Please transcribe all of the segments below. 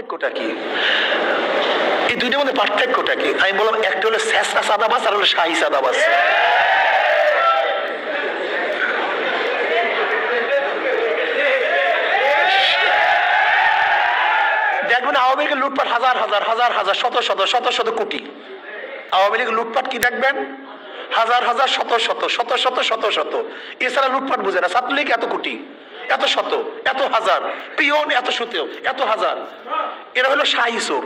পার্থক্যটা কি? এই দুইটার মধ্যে পার্থক্যটা কি? আমি বললাম একটা হলো স্যাসরা সাদাবাস আর হলো শাহী সাদাবাস। দেখবেন আওয়ামী লীগের লুটপাট হাজার হাজার হাজার হাজার শত শত শত শত কোটি। আওয়ামী লীগের লুটপাট কি দেখবেন? হাজার হাজার শত শত শত শত শত শত। এছাড়া লুটপাট বুঝে না। ছাত্রলীগ এত কোটি, এত শত, এত হাজার, পিয়ন এত শত, এত হাজার। এরা হলো শাহী চোর,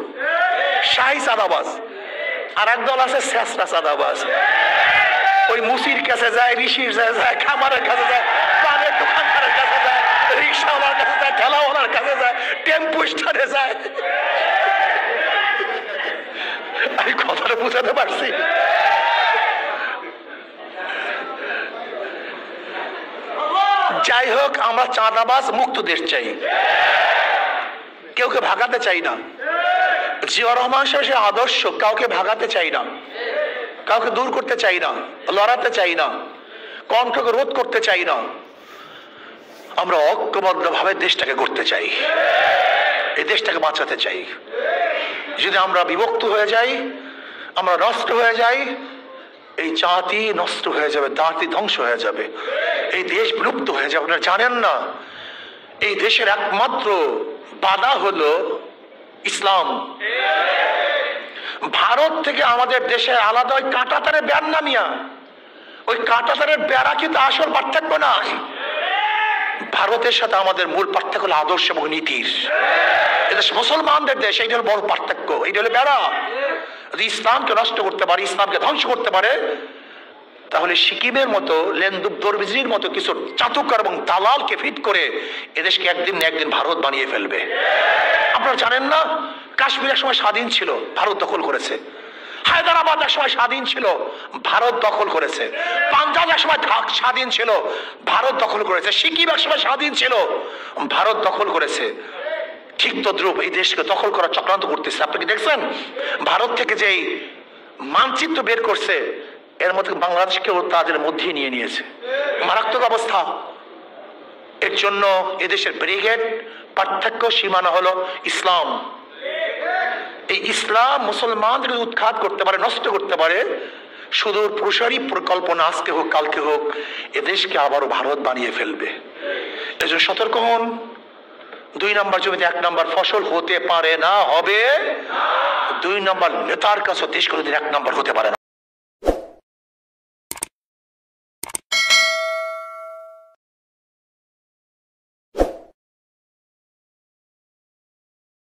শাহী চাঁদাবাজ। আর একদল আছে স্যাসরা চাঁদাবাজ। ওই মুসির কাছে যায়, ঋষির যায়, খামারের কাছে যায়, পানের দোকানদারের কাছে যায়, রিক্সাওয়ালার কাছে যায়, ঠেলাওয়ালার কাছে যায়, টেম্পু স্ট্যান্ডে যায়। আমি কথাটা বুঝাতে পারছি? যাই হোক, আমরা চাঁদাবাজ মুক্ত দেশ চাই, কেউকে ভাগাতে চাই না। জিয়াউর রহমান সাহেবের আদর্শ কাউকে ভাগাতে চাই না, কাউকে দূর করতে চাই না, লড়াতে চাই না, কণ্ঠকে রোধ করতে চাই না। আমরা ঐক্যবদ্ধভাবে দেশটাকে গড়তে চাই, এই দেশটাকে বাঁচাতে চাই। যদি আমরা বিভক্ত হয়ে যাই, আমরা নষ্ট হয়ে যাই, এই জাতি নষ্ট হয়ে যাবে, জাতি ধ্বংস হয়ে যাবে, এই দেশ বিলুপ্ত হয়ে যাবে। আপনারা জানেন না, এই দেশের একমাত্র বাধা হলো ইসলাম। ভারত থেকে আমাদের দেশে আলাদা ওই কাঁটাতারের বেড়া না মিয়া, ওই কাঁটাতারের বেড়া কিন্তু আসল পার্থক্য না। ভারতের সাথে আমাদের মূল পার্থক্য হলো আদর্শ এবং নীতির। এদেশ মুসলমানদের দেশ, এইটা হলো বড় পার্থক্য, এইটা হলো বেড়া। যদি ইসলামকে নষ্ট করতে পারে, ইসলামকে ধ্বংস করতে পারে, তাহলে সিকিমের মতো লেন্দুব দরবিজির মতো কিছু চাতুকার এবং দালালকে ফিট করে এদেশকে একদিন না একদিন ভারত বানিয়ে ফেলবে। আপনারা জানেন না, কাশ্মীর এক সময় স্বাধীন ছিল, ভারত দখল করেছে। হায়দ্রাবাদ এক সময় স্বাধীন ছিল, ভারত দখল করেছে। পাঞ্জাব এক সময় স্বাধীন ছিল, ভারত দখল করেছে। সিকিম এক সময় স্বাধীন ছিল, ভারত দখল করেছে। ঠিক তদ্রুপ এই দেশকে দখল করার চক্রান্ত করতেছে। আপনি কি দেখছেন? ভারত থেকে যেই মানচিত্র বের করছে, এর মধ্যে বাংলাদেশকেও তাদের মধ্যে নিয়ে নিয়েছে। মারাত্মক অবস্থা। এর জন্য এদেশের ব্রিগেড পার্থক্য সীমানা হলো ইসলাম। এই ইসলাম মুসলমানদের উৎখাত করতে পারে, নষ্ট করতে পারে। সুদূর প্রসারী পরিকল্পনা আজকে হোক কালকে হোক এদেশকে আবারও ভারত বানিয়ে ফেলবে। এজন্য সতর্ক হন। 2 নম্বর জমিতে 1 নম্বর ফসল হতে পারে না, হবে 2 নম্বর নেতার কাছে দেশ কোনোদিন 1 নম্বর হতে পারে না।